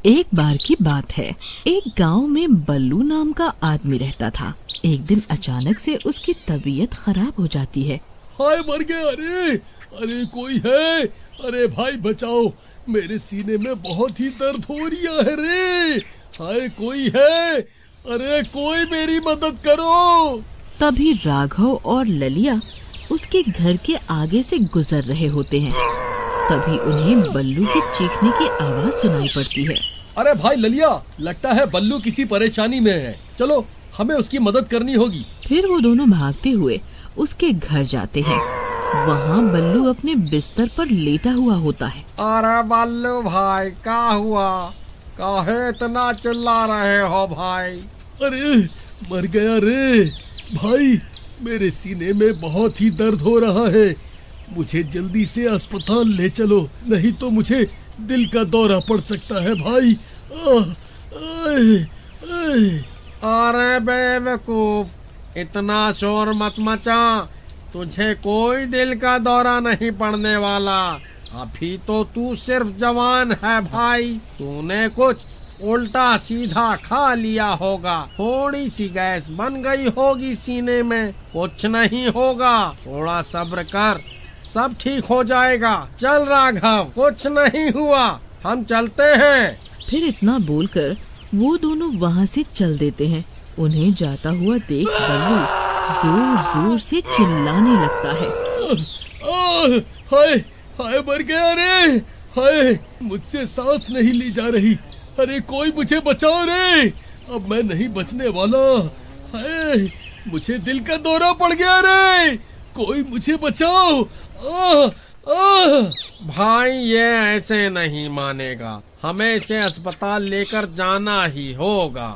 एक बार की बात है, एक गांव में बल्लू नाम का आदमी रहता था। एक दिन अचानक से उसकी तबीयत खराब हो जाती है। हाय मर गया। अरे अरे कोई है? अरे भाई बचाओ, मेरे सीने में बहुत ही दर्द हो रही है रे। हाय कोई है? अरे कोई मेरी मदद करो। तभी राघव और ललिया उसके घर के आगे से गुजर रहे होते हैं। तभी उन्हें बल्लू के चीखने की आवाज सुनाई पड़ती है। अरे भाई ललिया, लगता है बल्लू किसी परेशानी में है। चलो हमें उसकी मदद करनी होगी। फिर वो दोनों भागते हुए उसके घर जाते हैं। वहाँ बल्लू अपने बिस्तर पर लेटा हुआ होता है। अरे बल्लू भाई, क्या हुआ? काहे इतना चिल्ला रहे हो भाई? अरे मर गया रे भाई, मेरे सीने में बहुत ही दर्द हो रहा है। मुझे जल्दी से अस्पताल ले चलो, नहीं तो मुझे दिल का दौरा पड़ सकता है भाई। अरे बेवकूफ, इतना शोर मत मचा। तुझे कोई दिल का दौरा नहीं पड़ने वाला। अभी तो तू सिर्फ जवान है भाई। तूने कुछ उल्टा सीधा खा लिया होगा, थोड़ी सी गैस बन गई होगी सीने में। कुछ नहीं होगा, थोड़ा सब्र कर, सब ठीक हो जाएगा। चल राघव, कुछ नहीं हुआ, हम चलते हैं। फिर इतना बोलकर वो दोनों वहाँ से चल देते हैं। उन्हें जाता हुआ देख बल्लू जोर जोर से चिल्लाने लगता है। हाय हाय मर गया रे। हाय मुझसे सांस नहीं ली जा रही। अरे कोई मुझे बचाओ रे, अब मैं नहीं बचने वाला। हाय मुझे दिल का दौरा पड़ गया रे, कोई मुझे बचाओ। भाई ये ऐसे नहीं मानेगा, हमें इसे अस्पताल लेकर जाना ही होगा।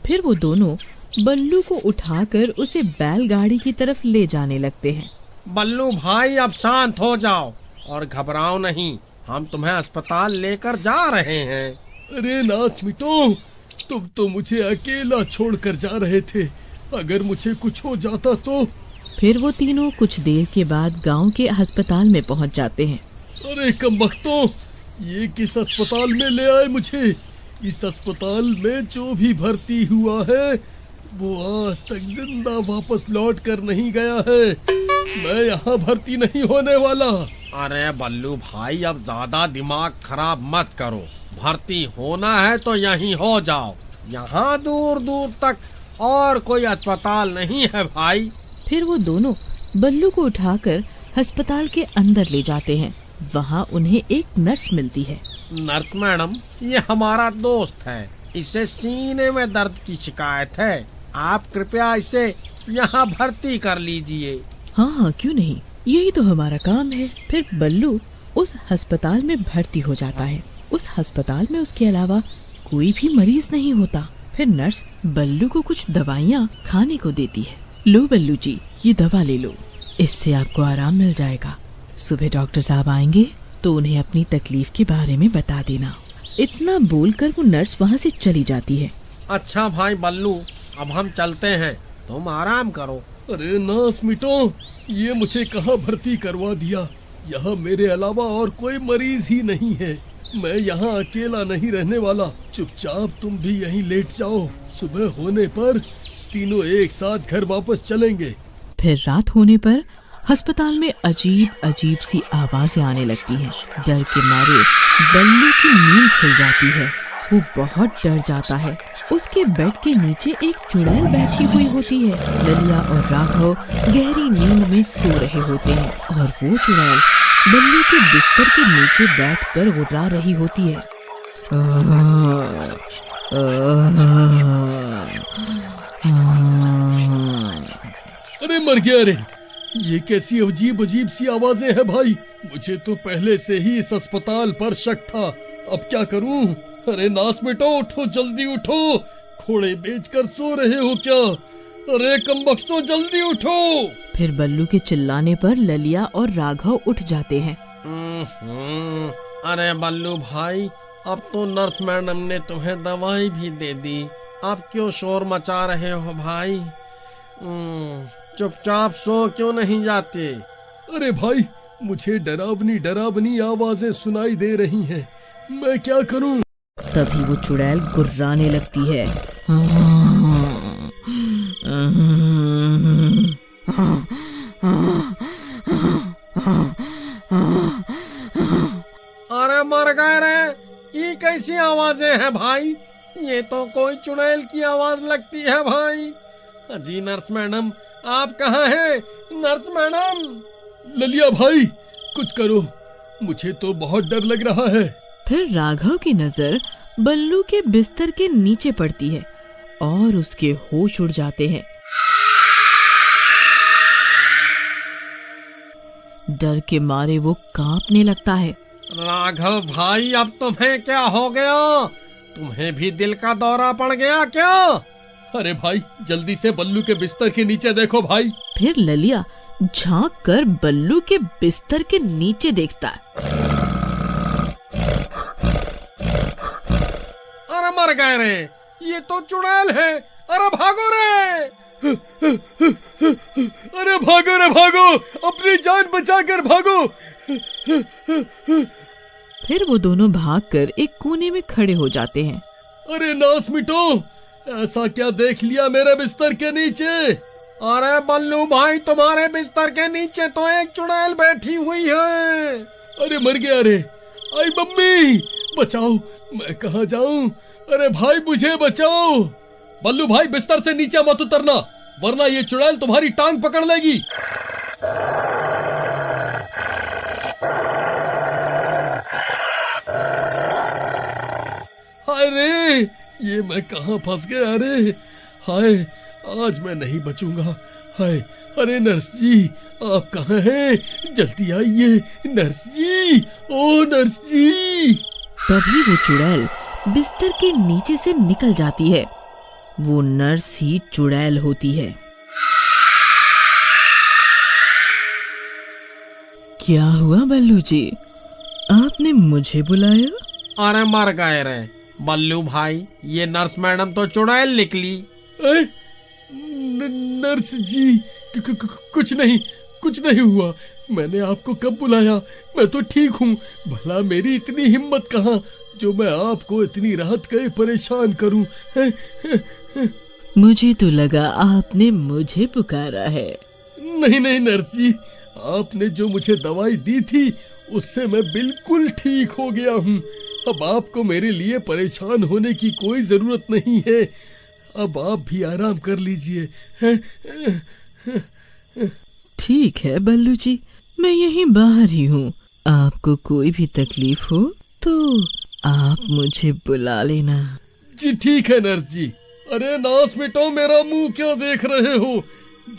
फिर वो दोनों बल्लू को उठाकर उसे बैलगाड़ी की तरफ ले जाने लगते हैं। बल्लू भाई, अब शांत हो जाओ और घबराओ नहीं, हम तुम्हें अस्पताल लेकर जा रहे हैं। अरे नास मिटो, तुम तो मुझे अकेला छोड़कर जा रहे थे। अगर मुझे कुछ हो जाता तो? फिर वो तीनों कुछ देर के बाद गांव के अस्पताल में पहुंच जाते हैं। अरे कमबख्तों, ये किस अस्पताल में ले आए मुझे? इस अस्पताल में जो भी भर्ती हुआ है वो आज तक जिंदा वापस लौट कर नहीं गया है। मैं यहाँ भर्ती नहीं होने वाला। अरे बल्लू भाई, अब ज्यादा दिमाग खराब मत करो। भर्ती होना है तो यहीं हो जाओ, यहाँ दूर दूर तक और कोई अस्पताल नहीं है भाई। फिर वो दोनों बल्लू को उठाकर अस्पताल के अंदर ले जाते हैं। वहाँ उन्हें एक नर्स मिलती है। नर्स मैडम, ये हमारा दोस्त है, इसे सीने में दर्द की शिकायत है। आप कृपया इसे यहाँ भर्ती कर लीजिए। हाँ हाँ, क्यों नहीं, यही तो हमारा काम है। फिर बल्लू उस अस्पताल में भर्ती हो जाता है। उस अस्पताल में उसके अलावा कोई भी मरीज नहीं होता। फिर नर्स बल्लू को कुछ दवाइयाँ खाने को देती है। लो बल्लू जी, ये दवा ले लो, इससे आपको आराम मिल जाएगा। सुबह डॉक्टर साहब आएंगे तो उन्हें अपनी तकलीफ के बारे में बता देना। इतना बोलकर वो नर्स वहाँ से चली जाती है। अच्छा भाई बल्लू, अब हम चलते हैं, तुम आराम करो। अरे नास मिटो, ये मुझे कहाँ भर्ती करवा दिया? यहाँ मेरे अलावा और कोई मरीज ही नहीं है। मैं यहाँ अकेला नहीं रहने वाला। चुपचाप तुम भी यहीं लेट जाओ, सुबह होने पर तीनों एक साथ घर वापस चलेंगे। फिर रात होने पर अस्पताल में अजीब अजीब सी आवाजें आने लगती हैं। डर के मारे बल्लू की नींद खुल जाती है। वो बहुत डर जाता है। उसके बेड के नीचे एक चुड़ैल बैठी हुई होती है। ललिया और राघव गहरी नींद में सो रहे होते हैं और वो चुड़ैल बल्लू के बिस्तर के नीचे बैठकर गुर्रा रही होती है। अरे मर गया रे, ये कैसी अजीब अजीब सी आवाजें हैं भाई? मुझे तो पहले से ही इस अस्पताल पर शक था, अब क्या करूं? अरे नास बेटो, उठो, जल्दी उठो। घोड़े बेचकर सो रहे हो क्या? अरे कमबख्तों, जल्दी उठो। फिर बल्लू के चिल्लाने पर ललिया और राघव उठ जाते हैं। अरे बल्लू भाई, अब तो नर्स मैडम ने तुम्हें दवाई भी दे दी, अब क्यों शोर मचा रहे हो भाई? चुपचाप सो क्यों नहीं जाते? अरे भाई, मुझे डरावनी डरावनी आवाजें सुनाई दे रही हैं, मैं क्या करूं? तभी वो चुड़ैल गुर्राने लगती है। अरे मर गए रे, ये कैसी आवाजें हैं भाई? ये तो कोई चुड़ैल की आवाज लगती है भाई। जी नर्स मैडम, आप कहाँ हैं? Nurse madam. ललिया भाई, कुछ करो, मुझे तो बहुत डर लग रहा है। फिर राघव की नजर बल्लू के बिस्तर के नीचे पड़ती है और उसके होश उड़ जाते हैं। डर के मारे वो कांपने लगता है। राघव भाई, अब तुम्हें क्या हो गया? तुम्हें भी दिल का दौरा पड़ गया क्या? अरे भाई, जल्दी से बल्लू के बिस्तर के नीचे देखो भाई। फिर ललिया झांक कर बल्लू के बिस्तर के नीचे देखता है। अरे मर गए रे, ये तो चुड़ैल है। अरे भागो रे! अरे भागो रे भागो, अपनी जान बचाकर भागो। फिर वो दोनों भागकर एक कोने में खड़े हो जाते हैं। अरे नास मिटो, ऐसा क्या देख लिया मेरे बिस्तर के नीचे? अरे बल्लू भाई, तुम्हारे बिस्तर के नीचे तो एक चुड़ैल बैठी हुई है। अरे मर गया रे। आई मम्मी, बचाओ, मैं कहाँ जाऊं? अरे भाई, मुझे बचाओ। बल्लू भाई, बिस्तर से नीचे मत उतरना, वरना ये चुड़ैल तुम्हारी टांग पकड़ लेगी। हाय रे, ये मैं कहाँ फंस गया रे। हाय, आज मैं नहीं बचूंगा। हाय, अरे नर्स जी, आप कहाँ हैं? जल्दी आइए नर्स जी, ओ नर्स जी। तभी वो चुड़ैल बिस्तर के नीचे से निकल जाती है। वो नर्स ही चुड़ैल होती है। क्या हुआ बल्लू जी, आपने मुझे बुलाया? अरे मर गए रे बल्लू भाई, ये नर्स मैडम तो चुड़ैल निकली। नर्स जी, कुछ नहीं हुआ। मैंने आपको कब बुलाया? मैं तो ठीक हूँ। भला मेरी इतनी हिम्मत कहाँ जो मैं आपको इतनी राहत गए परेशान करूँ। मुझे तो लगा आपने मुझे पुकारा है। नहीं नर्स जी, आपने जो मुझे दवाई दी थी उससे मैं बिल्कुल ठीक हो गया हूँ। अब आपको मेरे लिए परेशान होने की कोई जरूरत नहीं है। अब आप भी आराम कर लीजिए। ठीक है बल्लू जी, मैं यहीं बाहर ही हूँ। आपको कोई भी तकलीफ हो तो आप मुझे बुला लेना। जी ठीक है नर्स जी। अरे नास मिटो, मेरा मुंह क्यों देख रहे हो?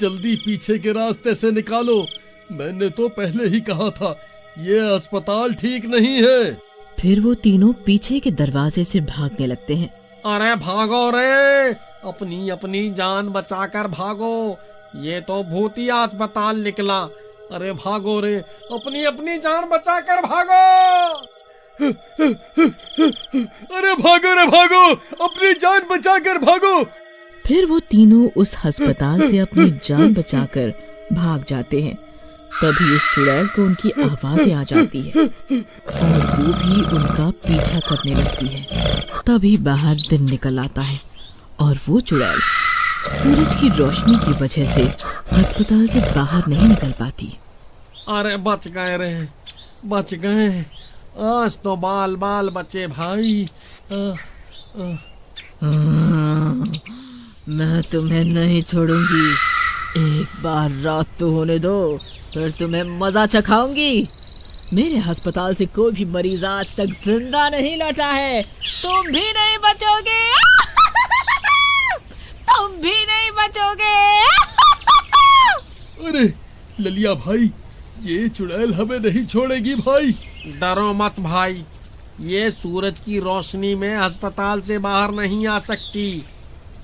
जल्दी पीछे के रास्ते से निकालो। मैंने तो पहले ही कहा था, ये अस्पताल ठीक नहीं है। फिर वो तीनों पीछे के दरवाजे से भागने लगते हैं। अरे भागो रे, अपनी अपनी जान बचाकर भागो। ये तो भूतिया अस्पताल निकला। अरे भागो रे, अपनी अपनी जान बचाकर भागो। अरे भागो रे भागो, अपनी जान बचाकर भागो। फिर वो तीनों उस अस्पताल से अपनी जान बचाकर भाग जाते हैं। तभी उस चुड़ैल को उनकी आवाजें आ जाती है और वो भी उनका पीछा करने लगती है। तभी बाहर दिन निकल आता है और वो चुड़ैल सूरज की रोशनी की वजह से अस्पताल से बाहर नहीं निकल पाती। अरे बच गए रे, बच गए। आज तो बाल बाल बचे भाई। मैं तुम्हें नहीं छोड़ूंगी। एक बार रात तो होने दो, फिर तुम्हें मजा चखाऊंगी। मेरे अस्पताल से कोई भी मरीज आज तक जिंदा नहीं लौटा है। तुम भी नहीं बचोगे। तुम भी नहीं बचोगे। अरे ललिया भाई, ये चुड़ैल हमें नहीं छोड़ेगी भाई। डरो मत भाई, ये सूरज की रोशनी में अस्पताल से बाहर नहीं आ सकती।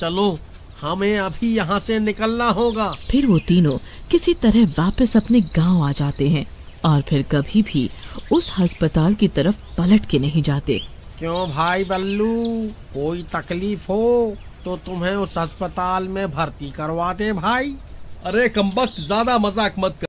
चलो, हमें अभी यहाँ से निकलना होगा। फिर वो तीनों किसी तरह वापस अपने गांव आ जाते हैं और फिर कभी भी उस अस्पताल की तरफ पलट के नहीं जाते। क्यों भाई बल्लू, कोई तकलीफ हो तो तुम्हें उस अस्पताल में भर्ती करवा दे भाई। अरे कमबख्त, ज्यादा मजाक मत कर।